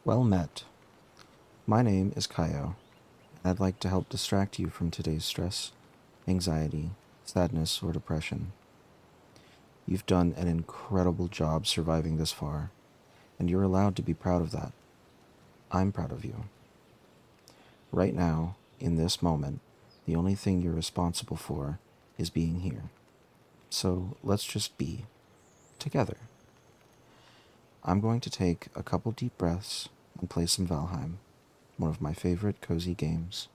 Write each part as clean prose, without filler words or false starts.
Well met. My name is Kaio, and I'd like to help distract you from today's stress, anxiety, sadness, or depression. You've done an incredible job surviving this far, and you're allowed to be proud of that. I'm proud of you. Right now, in this moment, the only thing you're responsible for is being here. So let's just be together. I'm going to take a couple deep breaths and play some Valheim, one of my favorite cozy games.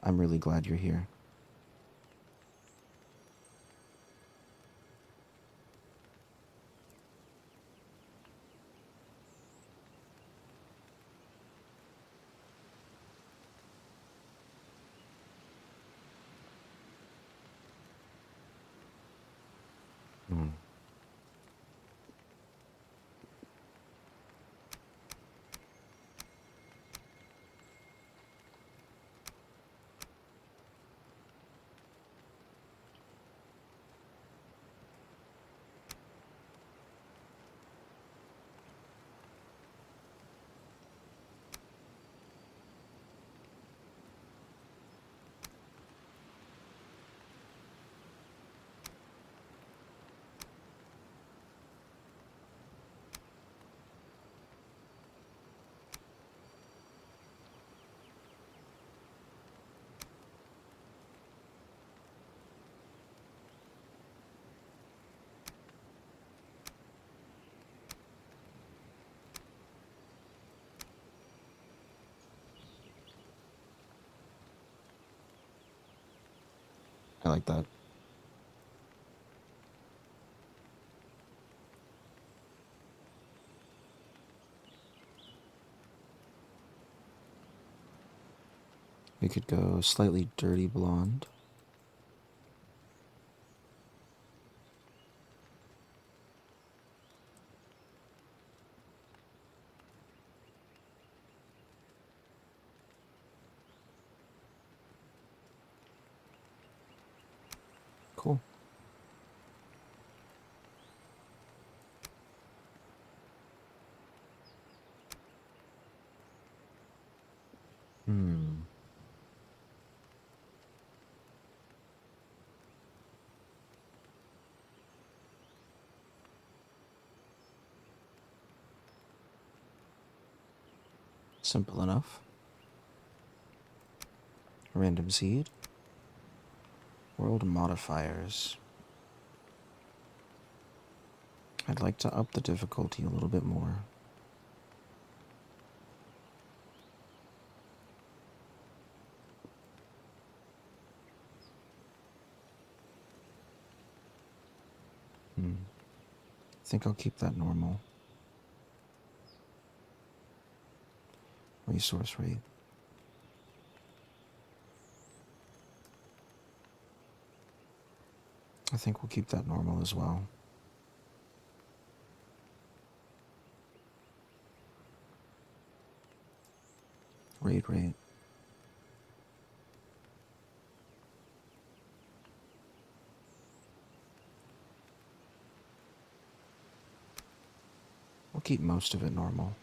I'm really glad you're here. Mm. I like that. We could go slightly dirty blonde. Cool. Hmm. Simple enough. Random seed. World modifiers. I'd like to up the difficulty a little bit more. I think I'll keep that normal. Resource rate. I think we'll keep that normal as well. Raid rate. We'll keep most of it normal.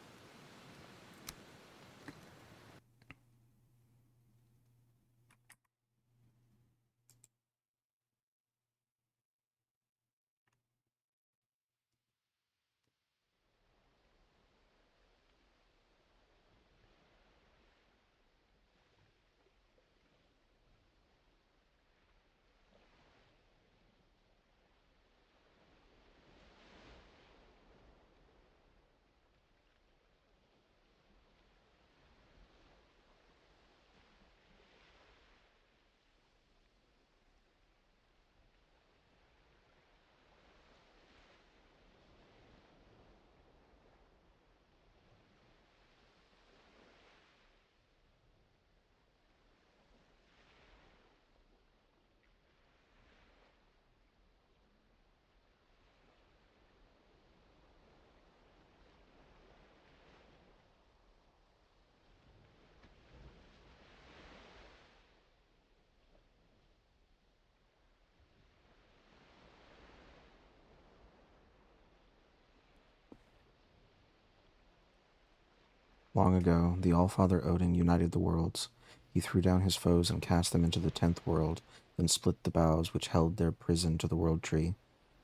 Long ago, the Allfather Odin united the worlds. He threw down his foes and cast them into the 10th world, then split the boughs which held their prison to the world tree,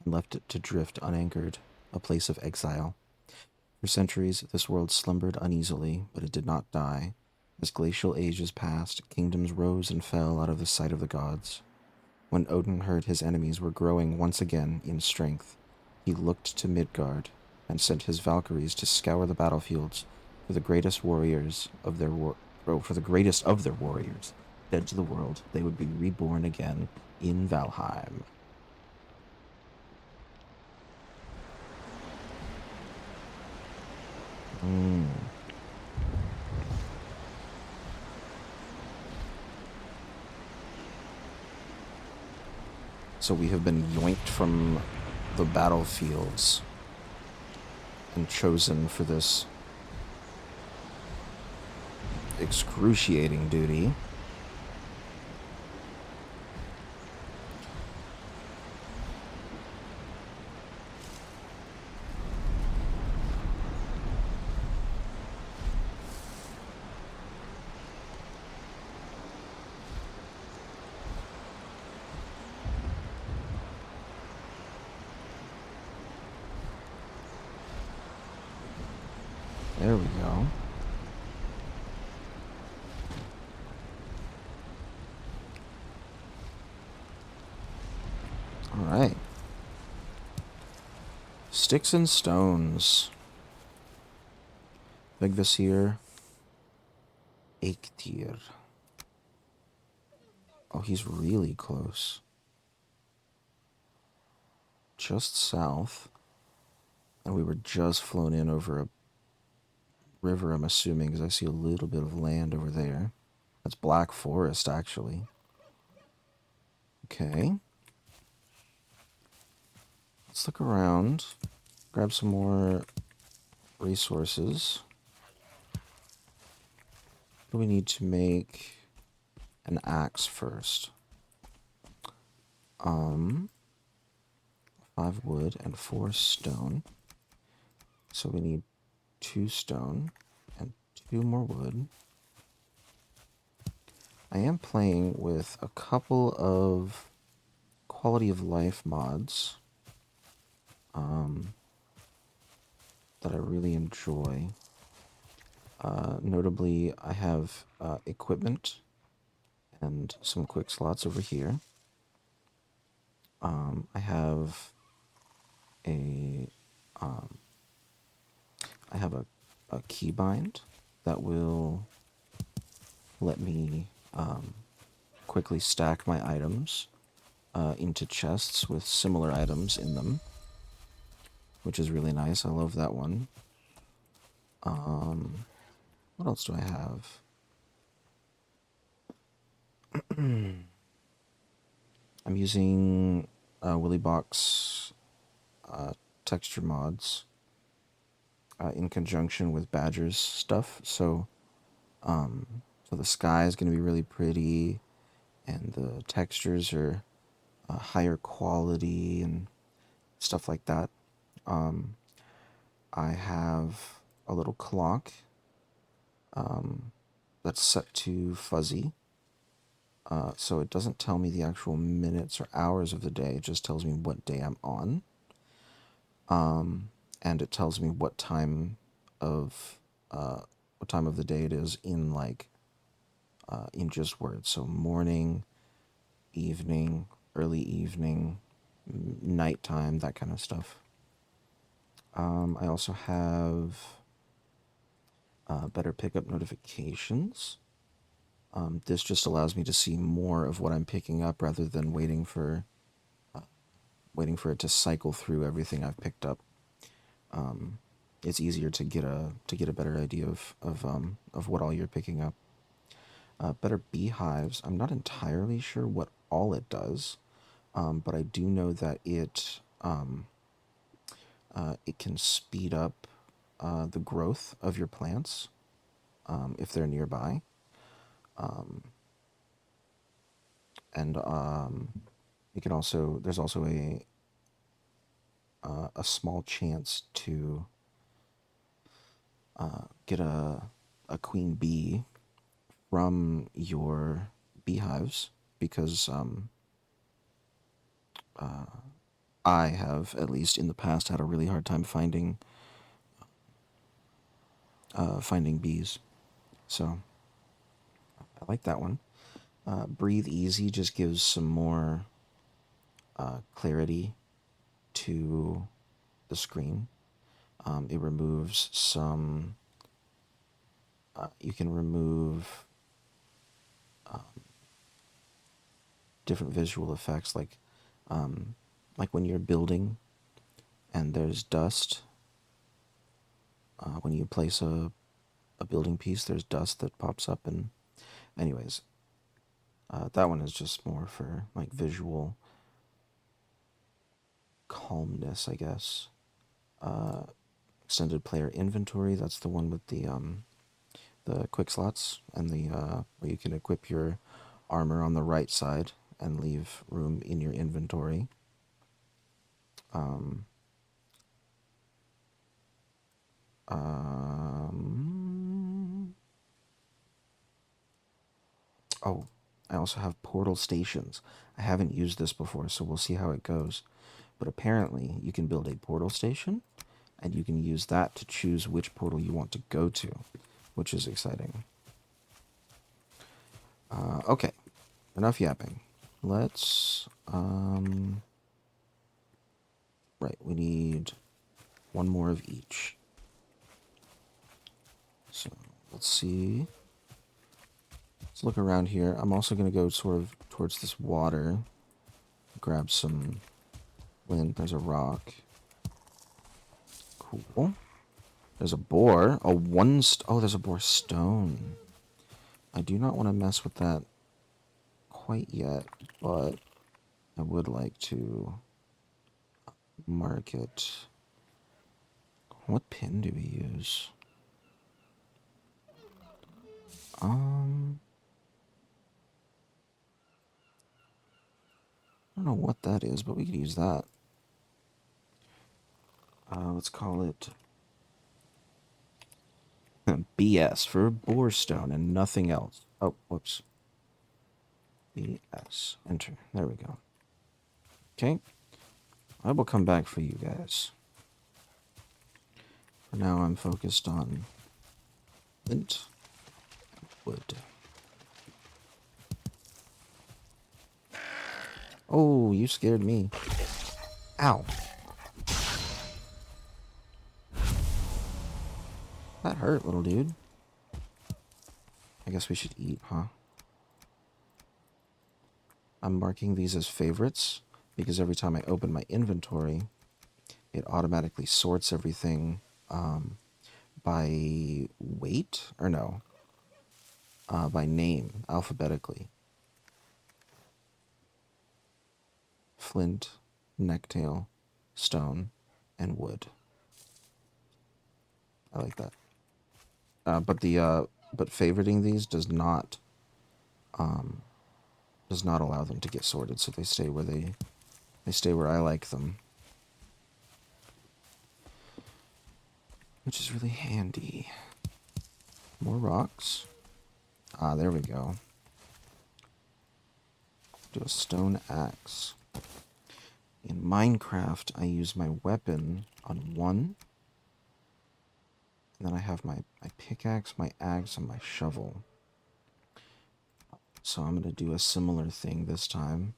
and left it to drift unanchored, a place of exile. For centuries, this world slumbered uneasily, but it did not die. As glacial ages passed, kingdoms rose and fell out of the sight of the gods. When Odin heard his enemies were growing once again in strength, he looked to Midgard and sent his Valkyries to scour the battlefields for the greatest warriors of their for the greatest of their warriors, dead to the world. They would be reborn again in Valheim. Mm. So we have been yoinked from the battlefields and chosen for this excruciating duty. There we go. All right. Sticks and stones. Vigvasir. Eikthyr. Oh, he's really close. Just south. And we were just flown in over a river, I'm assuming, because I see a little bit of land over there. That's Black Forest, actually. Okay. Let's look around. Grab some more resources. What do we need to make an axe first? 5 wood and 4 stone. So we need 2 stone and 2 more wood. I am playing with a couple of quality of life mods that I really enjoy. Notably, I have equipment and some quick slots over here. I have a I have a keybind that will let me quickly stack my items into chests with similar items in them, which is really nice. I love that one. What else do I have? I'm using Willybox texture mods in conjunction with Badger's stuff. So the sky is going to be really pretty, and the textures are higher quality and stuff like that. I have a little clock that's set to fuzzy. So it doesn't tell me the actual minutes or hours of the day. It just tells me what day I'm on. And it tells me what time of the day it is in in just words. So morning, evening, early evening, nighttime, that kind of stuff. I also have better pickup notifications. This just allows me to see more of what I'm picking up rather than waiting for it to cycle through everything I've picked up. It's easier to get a better idea of what all you're picking up. Better beehives. I'm not entirely sure what all it does, but I do know that it can speed up the growth of your plants if they're nearby, and it can also there's also a small chance to get a queen bee from your beehives because I have, at least in the past, had a really hard time finding bees. So I like that one. Breathe Easy just gives some more clarity to the screen. It removes some. You can remove different visual effects, like when you're building and there's dust. When you place a building piece, there's dust that pops up, and anyways, that one is just more for like visual calmness, I guess. Extended player inventory. That's the one with the quick slots and the where you can equip your armor on the right side and leave room in your inventory. Um, um, oh, I also have portal stations. I haven't used this before, so we'll see how it goes. But apparently, you can build a portal station, and you can use that to choose which portal you want to go to, which is exciting. Okay, enough yapping. Let's, right, we need one more of each. So, let's see. Let's look around here. I'm also going to go sort of towards this water. Grab some lint. There's a rock. Cool. There's a boar. Oh, there's a boar stone. I do not want to mess with that quite yet, but I would like to mark it. What pin do we use? I don't know what that is, but we could use that. Let's call it BS for boarstone and nothing else. Oh, whoops. BS. Enter. There we go. Okay. I will come back for you guys. For now, I'm focused on lint and wood. Oh, you scared me. Ow. That hurt, little dude. I guess we should eat, huh? I'm marking these as favorites because every time I open my inventory, it automatically sorts everything by weight, or no, by name, alphabetically. Flint, necktail, stone, and wood. I like that. But favoriting these does not allow them to get sorted, so they stay where they stay where I like them, which is really handy. More rocks. Ah, there we go. Do a stone axe. In Minecraft, I use my weapon on one, and then I have my pickaxe, my axe, and my shovel. So I'm going to do a similar thing this time.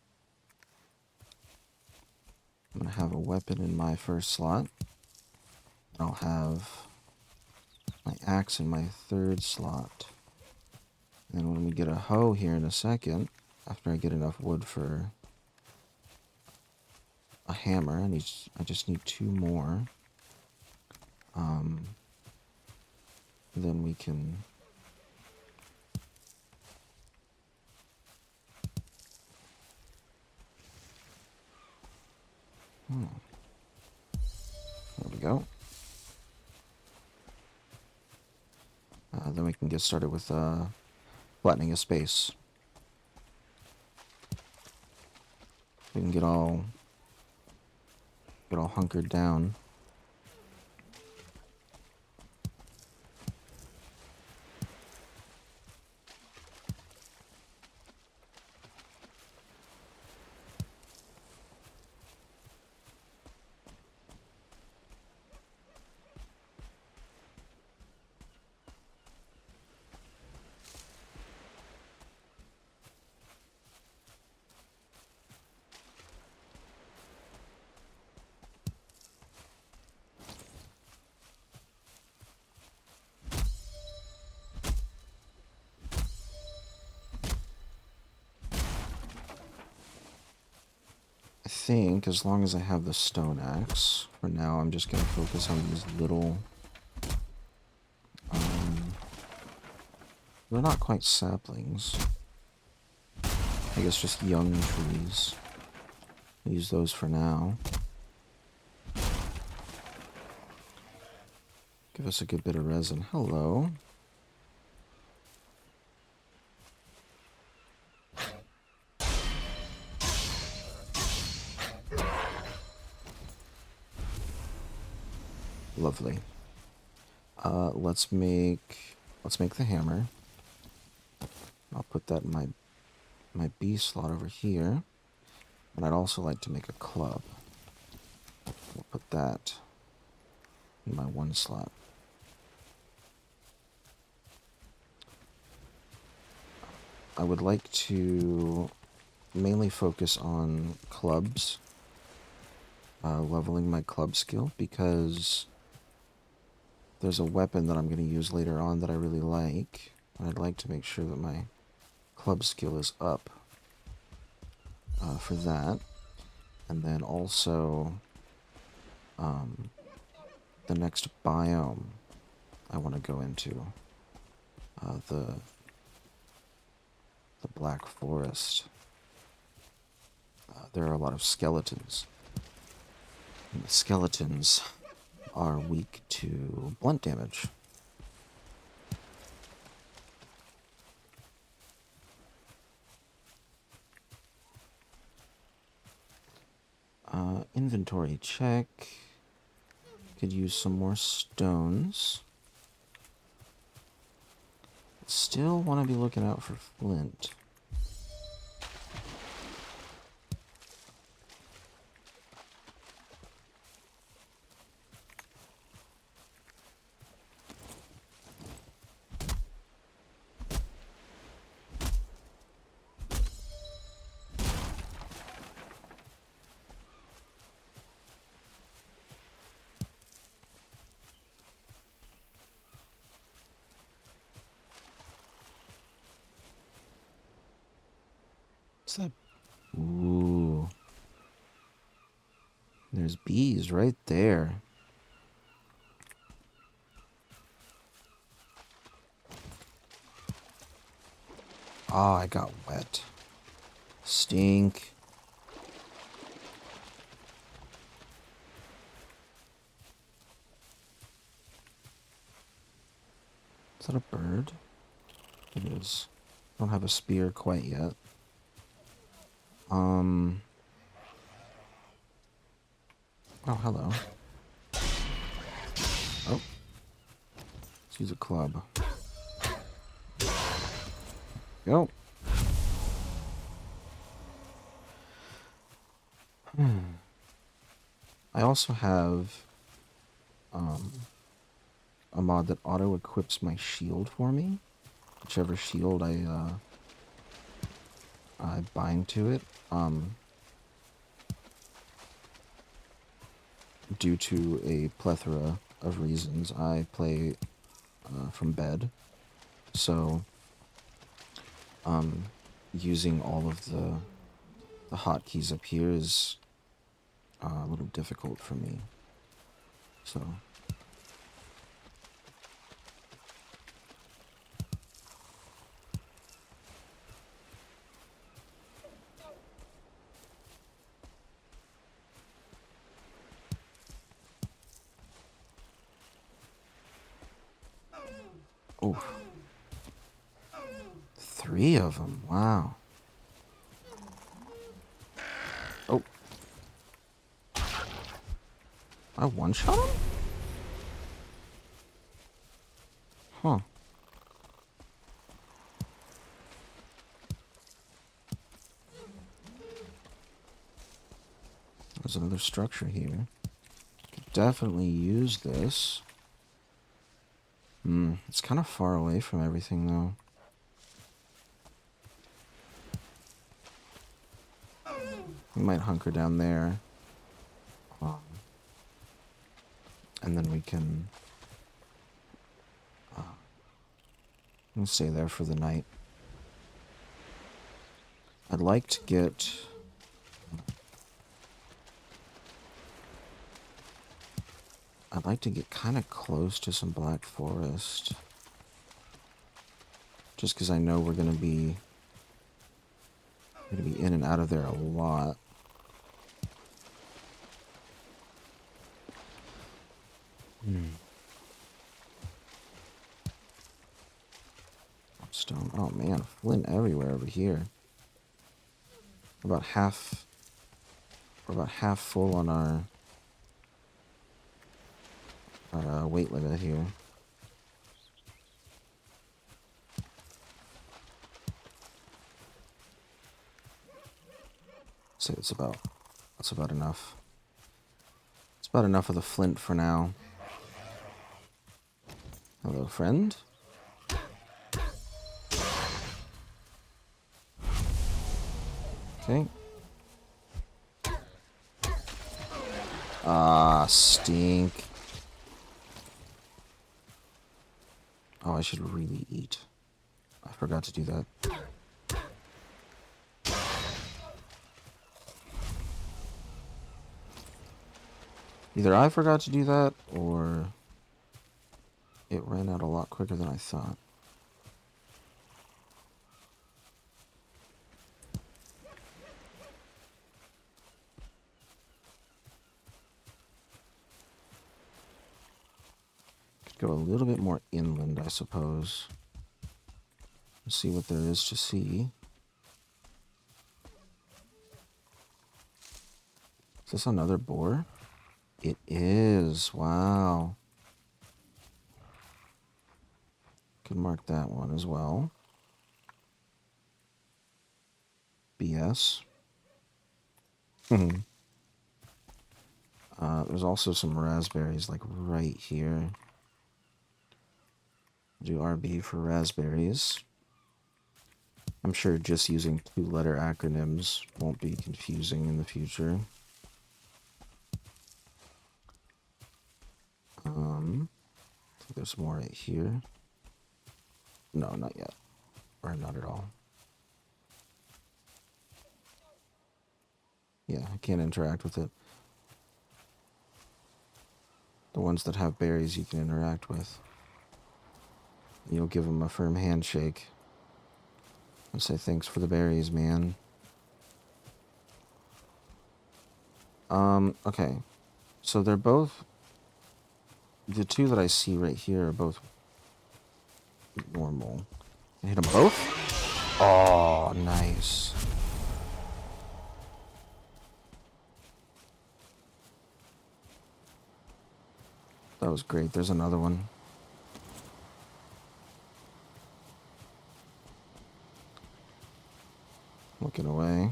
I'm going to have a weapon in my first slot. I'll have my axe in my third slot. And then when we get a hoe here in a second, after I get enough wood for a hammer, I just need two more. Then we can there we go. Then we can get started with flattening a space. We can get all hunkered down. think as long as I have the stone axe, for now I'm just going to focus on these little, they're not quite saplings. I guess just young trees. Use those for now. Give us a good bit of resin. Hello. Lovely. Let's make the hammer. I'll put that in my B slot over here. And I'd also like to make a club. We'll put that in my 1 slot. I would like to mainly focus on clubs, leveling my club skill, because there's a weapon that I'm going to use later on that I really like, and I'd like to make sure that my club skill is up for that. And then also the next biome I want to go into, the Black Forest. There are a lot of skeletons. And the skeletons are weak to blunt damage. Inventory check. Could use some more stones. Still want to be looking out for flint. What's that? Ooh. There's bees right there. Oh, I got wet. Stink. Is that a bird? It is. I don't have a spear quite yet. Oh, hello. Oh. Let's use a club. Go. I also have a mod that auto-equips my shield for me. Whichever shield I bind to it. Due to a plethora of reasons, I play from bed. So, using all of the hotkeys up here is a little difficult for me. So, oh, 3 of them. Wow. Oh, I one-shot him? Huh. There's another structure here. Could definitely use this. It's kind of far away from everything, though. We might hunker down there. And then we can we'll stay there for the night. I'd like to get I'd like to get kind of close to some black forest. Just because I know we're going to be in and out of there a lot. Stone. Oh man, flint everywhere over here. We're about half full on our weight limit here. So that's about enough. It's about enough of the flint for now. Hello, friend. Okay. Ah, stink. Oh, I should really eat. I forgot to do that. Either I forgot to do that, or it ran out a lot quicker than I thought. Could go a little bit more inland, I suppose. Let's see what there is to see. Is this another boar? It is. Wow. Could mark that one as well. BS. There's also some raspberries, like right here. Do RB for raspberries. I'm sure just using 2-letter acronyms won't be confusing in the future. I think there's more right here. No, not yet. Or not at all. Yeah, I can't interact with it. The ones that have berries you can interact with. You'll give them a firm handshake. And say thanks for the berries, man. Okay. So they're both... The two that I see right here are both normal. I hit them both? Oh, nice. That was great. There's another one. Looking away.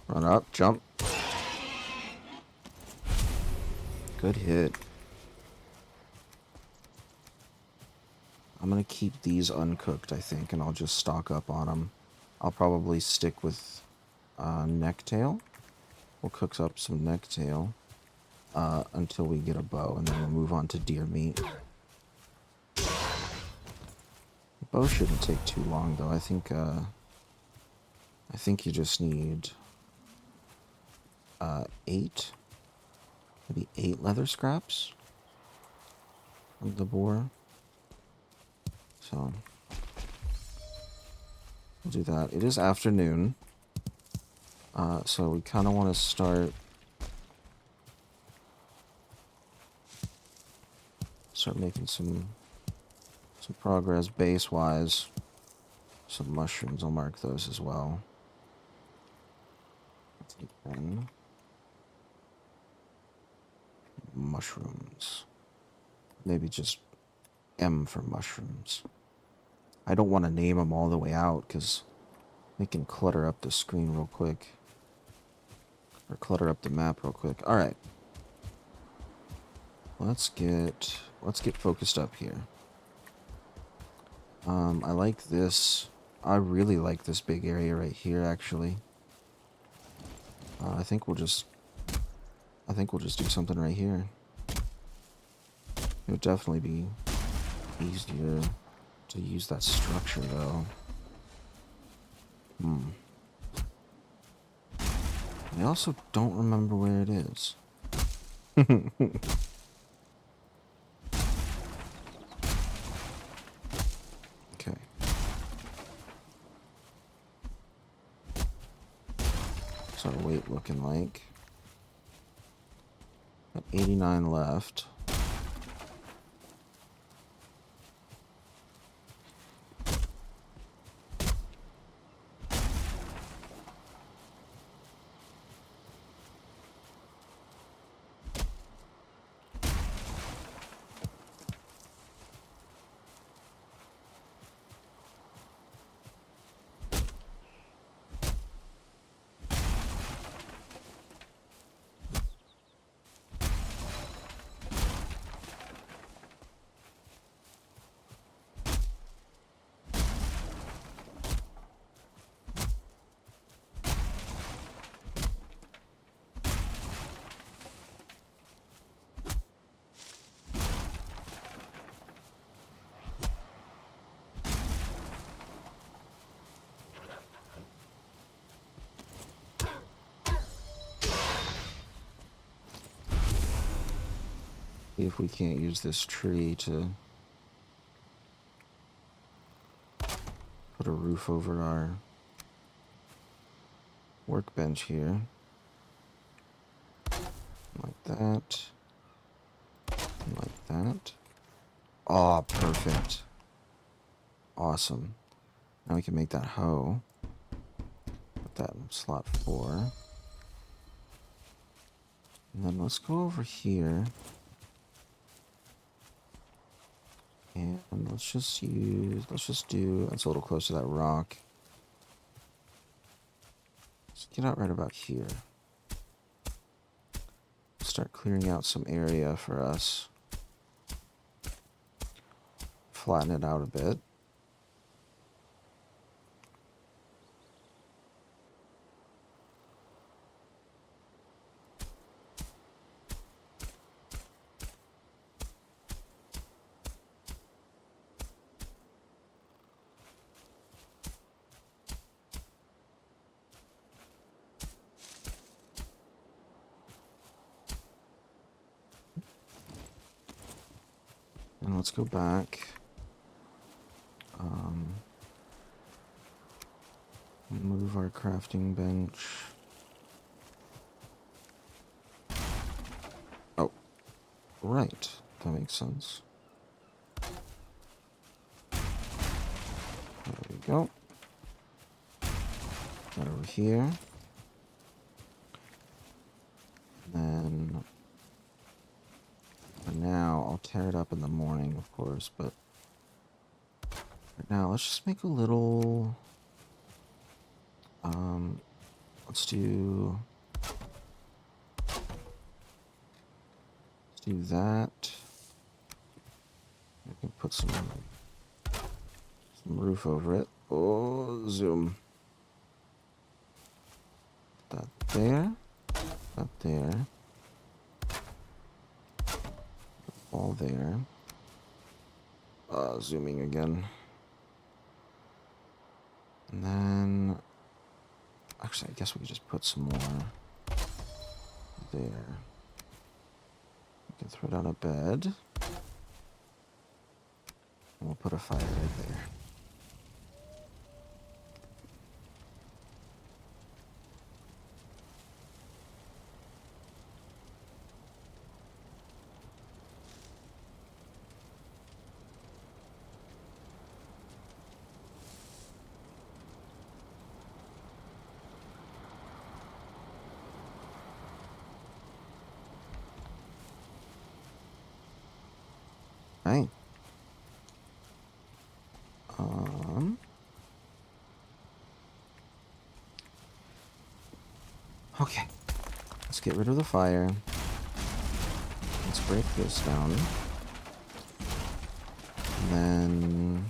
Run up, jump. Good hit. I'm gonna keep these uncooked, I think, and I'll just stock up on them. I'll probably stick with necktail. We'll cook up some necktail until we get a bow, and then we'll move on to deer meat. The bow shouldn't take too long, though. I think you just need 8, maybe 8 leather scraps from the boar. So we'll do that. It is afternoon, so we kind of want to start making some progress base-wise. Some mushrooms, I'll mark those as well. Take 10. Mushrooms. Maybe just M for mushrooms. I don't want to name them all the way out, because they can clutter up the screen real quick. Or clutter up the map real quick. Alright. Let's get focused up here. I like this. I really like this big area right here, actually. I think we'll just do something right here. It would definitely be easier to use that structure, though. I also don't remember where it is. Okay. What's our weight looking like? Got 89 left. See if we can't use this tree to put a roof over our workbench here. Like that. Like that. Oh, perfect. Awesome. Now we can make that hoe. Put that in slot 4. And then let's go over here. And let's just do, that's a little close to that rock. Let's get out right about here. Start clearing out some area for us. Flatten it out a bit. And let's go back. Move our crafting bench. Oh, right. That makes sense. There we go. That over here. And then for now, I'll tear it up in the morning, of course, but right now, let's just make a little, let's do that. I can put some roof over it. Oh, zoom. That there, that there, all there. Zooming again. And then, actually, I guess we could just put some more there. We can throw down a bed. And we'll put a fire right there. Right. Okay. Let's get rid of the fire. Let's break this down. And then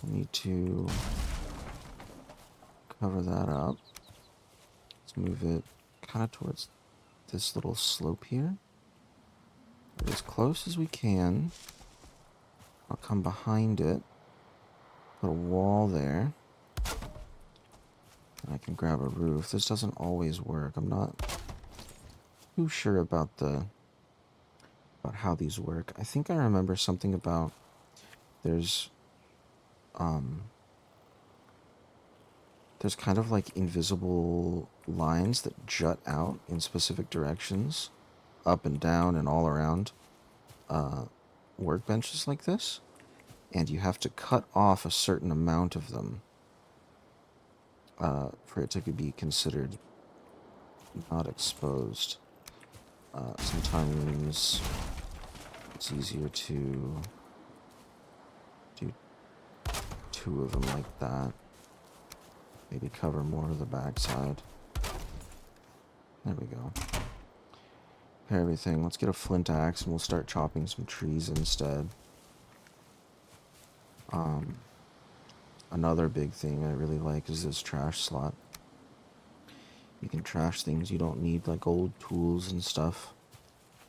we need to cover that up. Let's move it kind of towards this little slope here. Get as close as we can. I'll come behind it. Put a wall there. I can grab a roof. This doesn't always work. I'm not too sure about how these work. I think I remember something about there's um there's kind of like invisible lines that jut out in specific directions, up and down and all around workbenches like this, and you have to cut off a certain amount of them for it to be considered not exposed. Sometimes it's easier to do two of them like that. Maybe cover more of the backside. There we go. Repair everything. Let's get a flint axe and we'll start chopping some trees instead. Another big thing I really like is this trash slot. You can trash things you don't need, like old tools and stuff.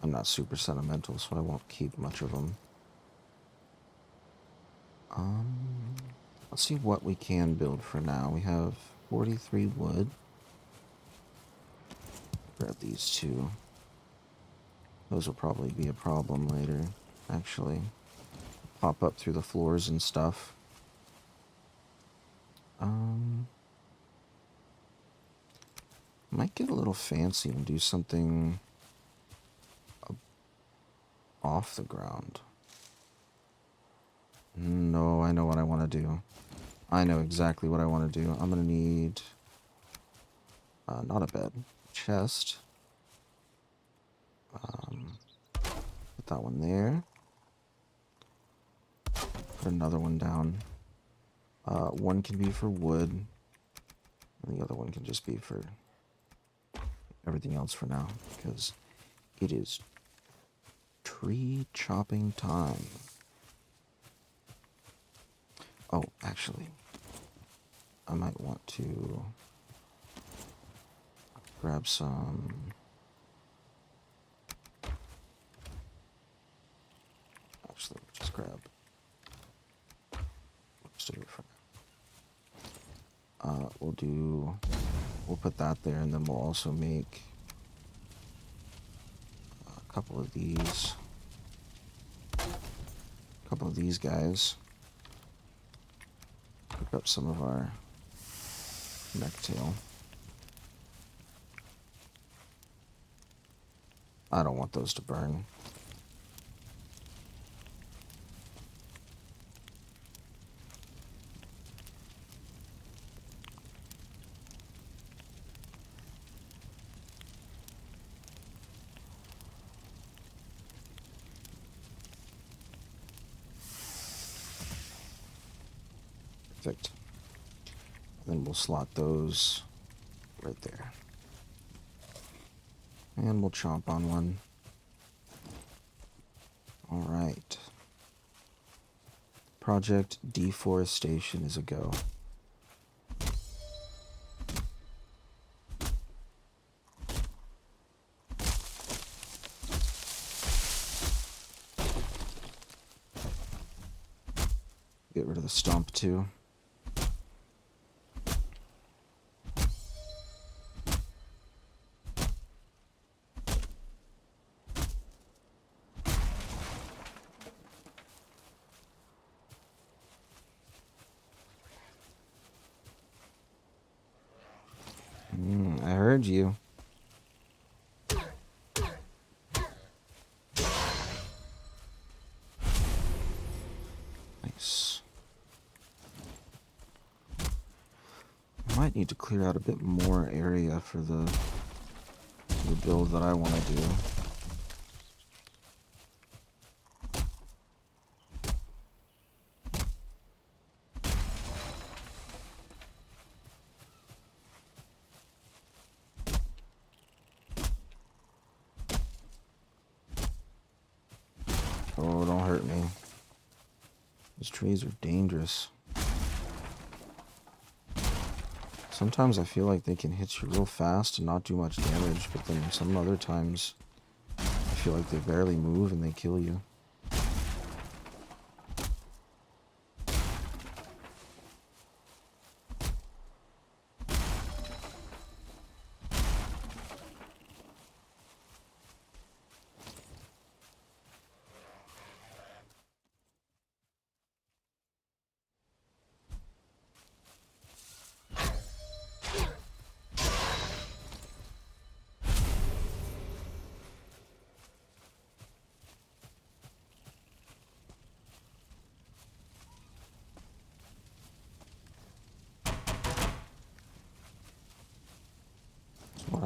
I'm not super sentimental, so I won't keep much of them. Let's see what we can build for now. We have 43 wood. Grab these two. Those will probably be a problem later, actually. Pop up through the floors and stuff. Might get a little fancy and do something off the ground. No, I know what I want to do. I know exactly what I want to do. I'm going to need... not a bed. Chest. Put that one there. Put another one down. One can be for wood. And the other one can just be for everything else for now. Because it is tree chopping time. Oh, actually, I might want to grab some... Actually, just grab... Let's do it for now. We'll put that there, and then we'll also make a couple of these. A couple of these guys. Pick up some of our necktail. I don't want those to burn. Perfect. Then we'll slot those right there. And we'll chomp on one. Alright. Project Deforestation is a go. Get rid of the stump too. I heard you. Nice. I might need to clear out a bit more area for the build that I want to do. Oh, don't hurt me. These trees are dangerous. Sometimes I feel like they can hit you real fast and not do much damage, but then some other times I feel like they barely move and they kill you.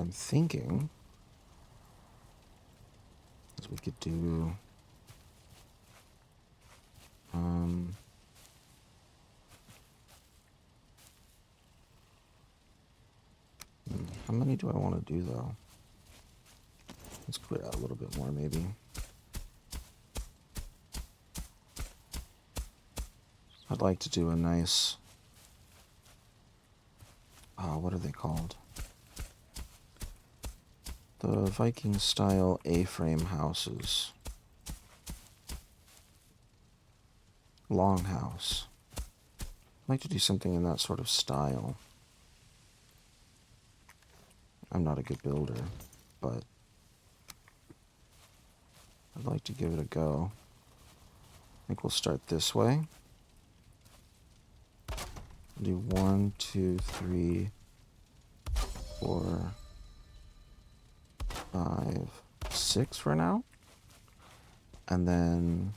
I'm thinking is we could do how many do I want to do though? Let's clear out a little bit more maybe. I'd like to do a nice what are they called? The Viking style A-frame houses. Longhouse. I'd like to do something in that sort of style. I'm not a good builder, but I'd like to give it a go. I think we'll start this way. Do 1, 2, 3, 4, 5, 6 for now. And then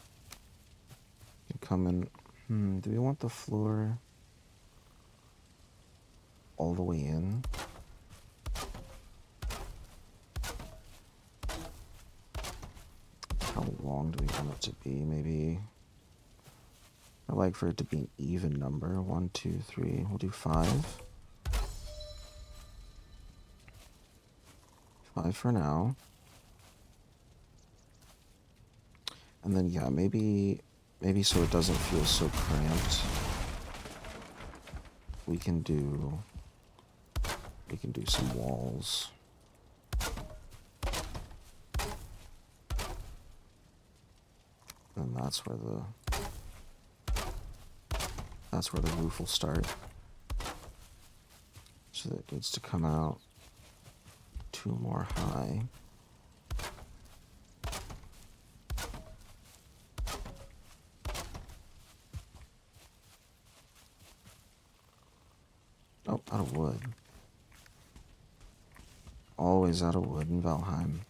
you come in. Do we want the floor all the way in? How long do we want it to be? Maybe I'd like for it to be an even number. 1, 2, 3. We'll do 5. 5 for now. And then yeah, maybe so it doesn't feel so cramped. We can do some walls. And that's where the roof will start. So that needs to come out 2 more high. Oh, out of wood. Always out of wood in Valheim.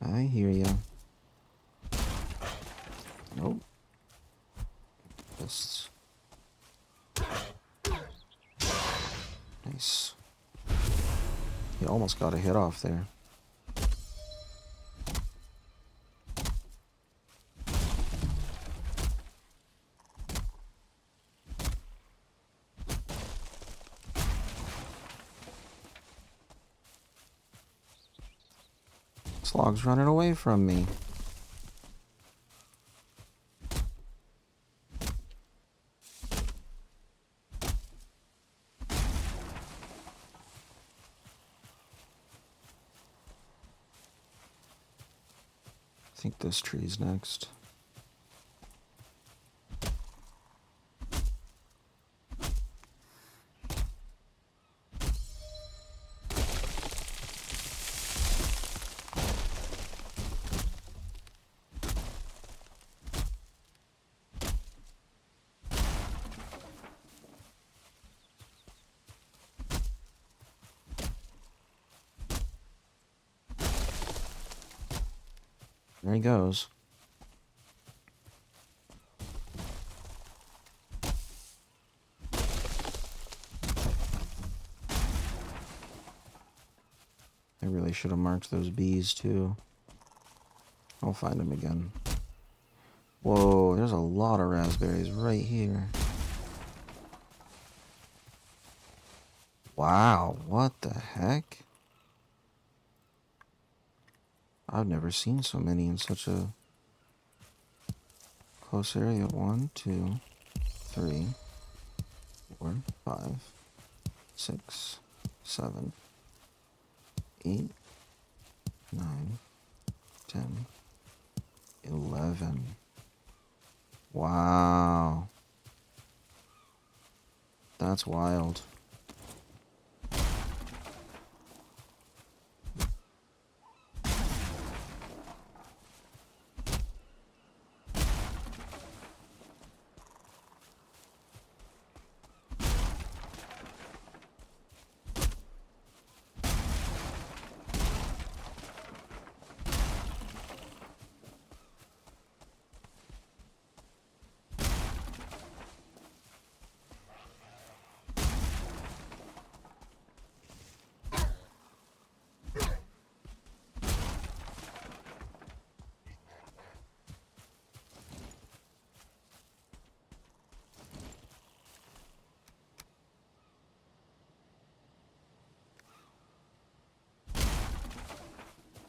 I hear ya. Nope. Just nice. You almost got a hit off there. This log's running away from me. I think this tree's next. There he goes. I really should have marked those bees too. I'll find them again. Whoa, there's a lot of raspberries right here. Wow, what the heck? I've never seen so many in such a close area. 1, 2, 3, 4, 5, 6, 7, 8, 9, 10, 11. Wow. That's wild.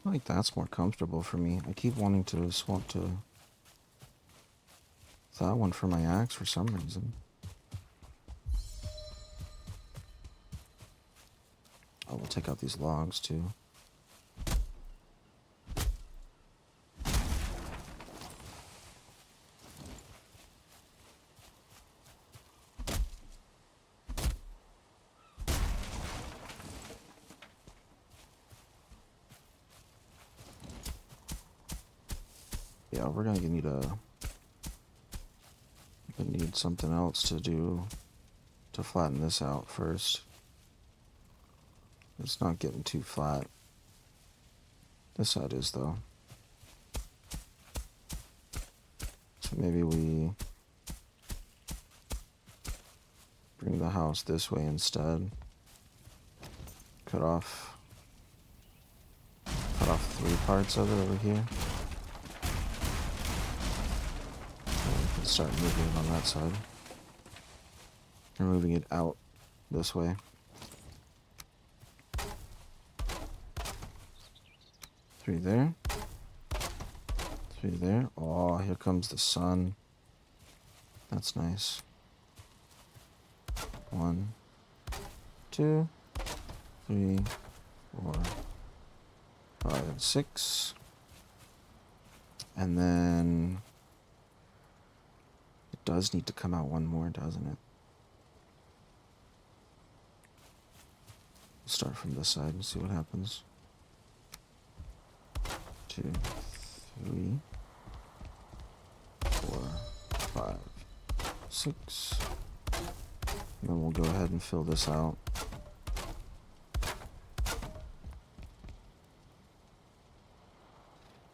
feel like that's more comfortable for me. I keep wanting to swap to that one for my axe for some reason. Oh, we'll take out these logs too. Yeah, we're gonna need something else to do to flatten this out first. It's not getting too flat. This side is though. So maybe we bring the house this way instead. Cut off 3 parts of it over here. And we can start moving it on that side. We're moving it out this way. 3 there. 3 there. Oh, here comes the sun. That's nice. 1, 2, 3, 4, 5, 6. And then it does need to come out 1 more, doesn't it? We'll start from this side and see what happens. 2, 3, 4, 5, 6. And then we'll go ahead and fill this out.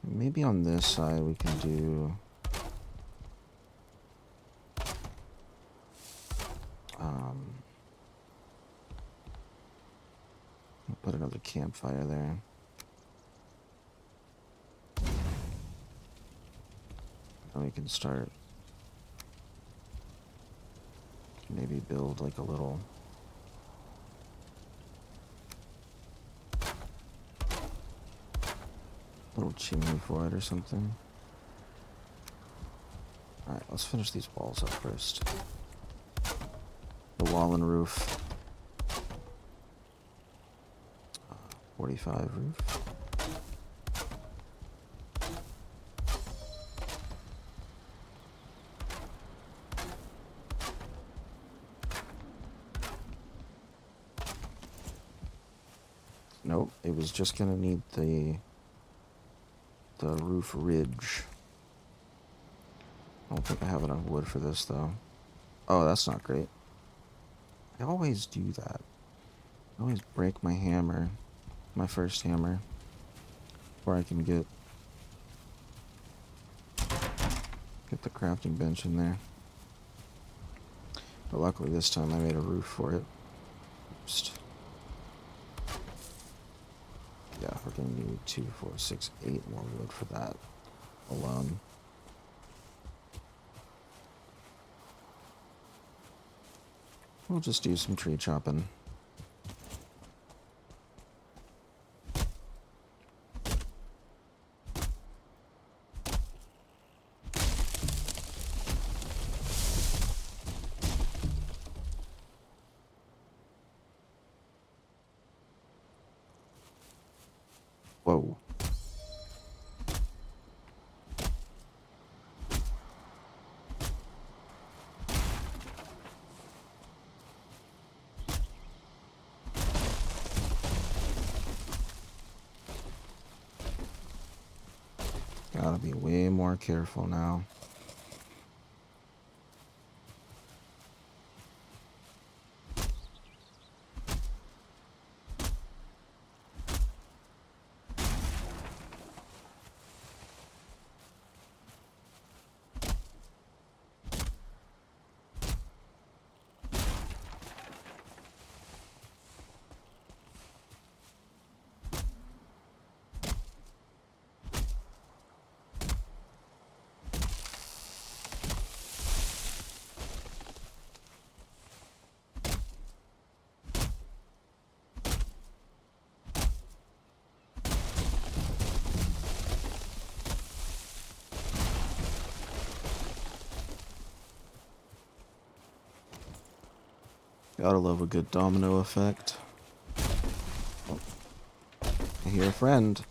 Maybe on this side we can do I'll put another campfire there. And we can start maybe build like a little chimney for it or something. Alright, let's finish these walls up first. The wall and roof. 45 roof. Nope, it was just gonna need the roof ridge. I don't think I have enough wood for this though. Oh, that's not great. I always do that. I always break my hammer, my first hammer, before I can get the crafting bench in there. But luckily this time I made a roof for it. Just, yeah, we're gonna need 2, 4, 6, 8 more wood for that alone. We'll just do some tree chopping. Whoa. Gotta be way more careful now. Gotta love a good domino effect. Oh, I hear a friend.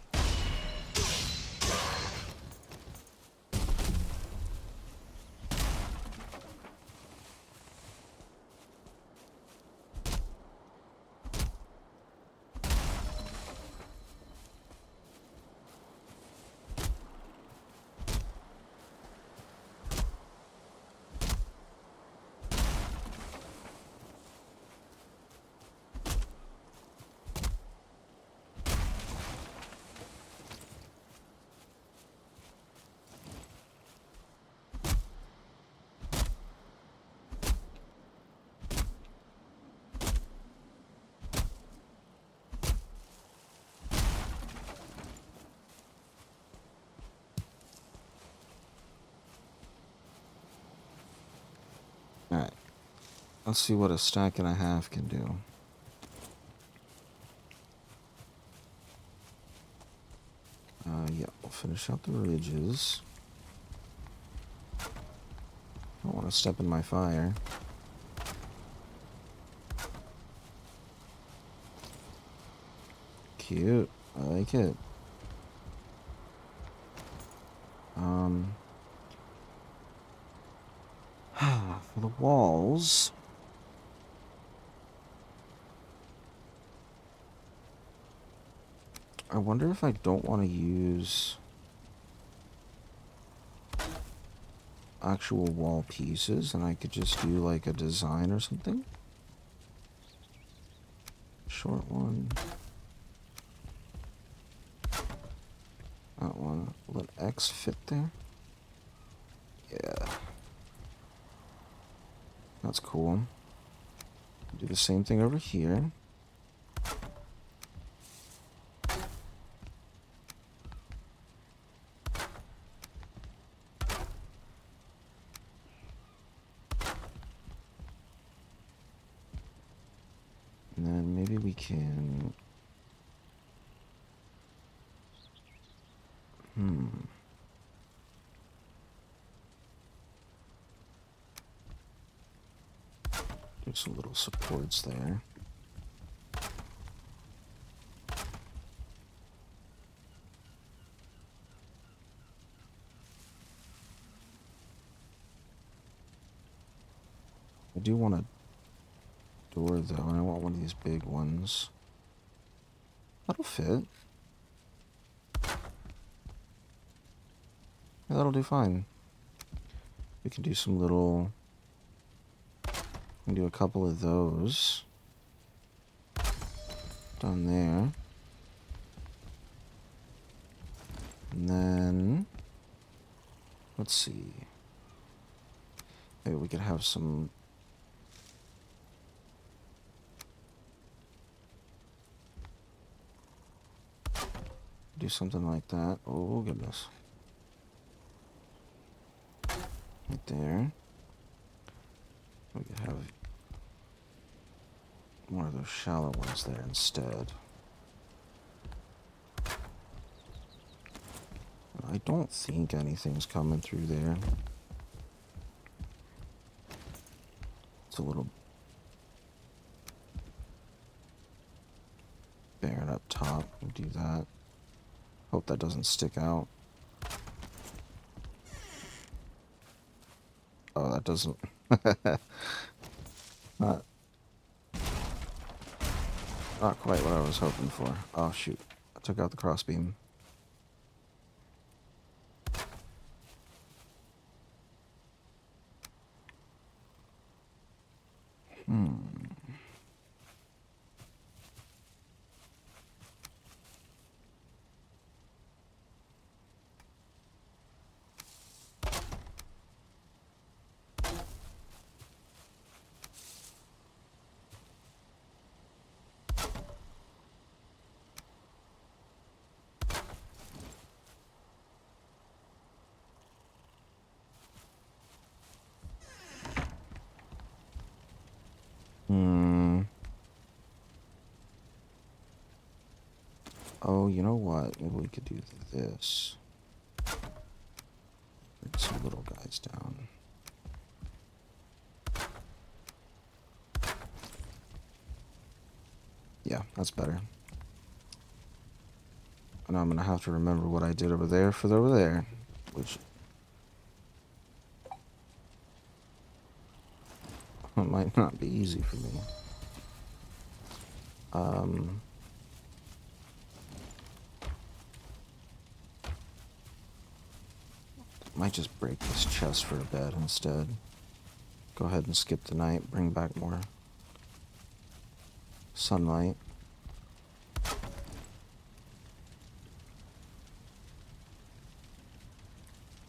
Alright. Let's see what a stack and a half can do. Yeah, we'll finish out the ridges. I don't want to step in my fire. Cute. I like it. For the walls... I wonder if I don't want to use actual wall pieces and I could just do like a design or something. Short one. That one. Will an X fit there? Yeah. That's cool. Do the same thing over here. And then maybe we can... do some little supports there. I do want a door though, and I want one of these big ones. That'll fit. Yeah, that'll do fine. We can do some little... We can do a couple of those. Down there. And then... Let's see. Maybe we could have some... Do something like that. Oh, goodness. Right there. We could have one of those shallow ones there instead. I don't think anything's coming through there. It's a little barren up top. We'll do that. Hope that doesn't stick out. Oh, that doesn't. not, not quite what I was hoping for. Oh, shoot. I took out the crossbeam. Oh, you know what? Maybe we could do this. Bring some little guys down. Yeah, that's better. And I'm gonna have to remember what I did over there for over there, which might not be easy for me. Might just break this chest for a bed instead. Go ahead and skip the night, bring back more sunlight.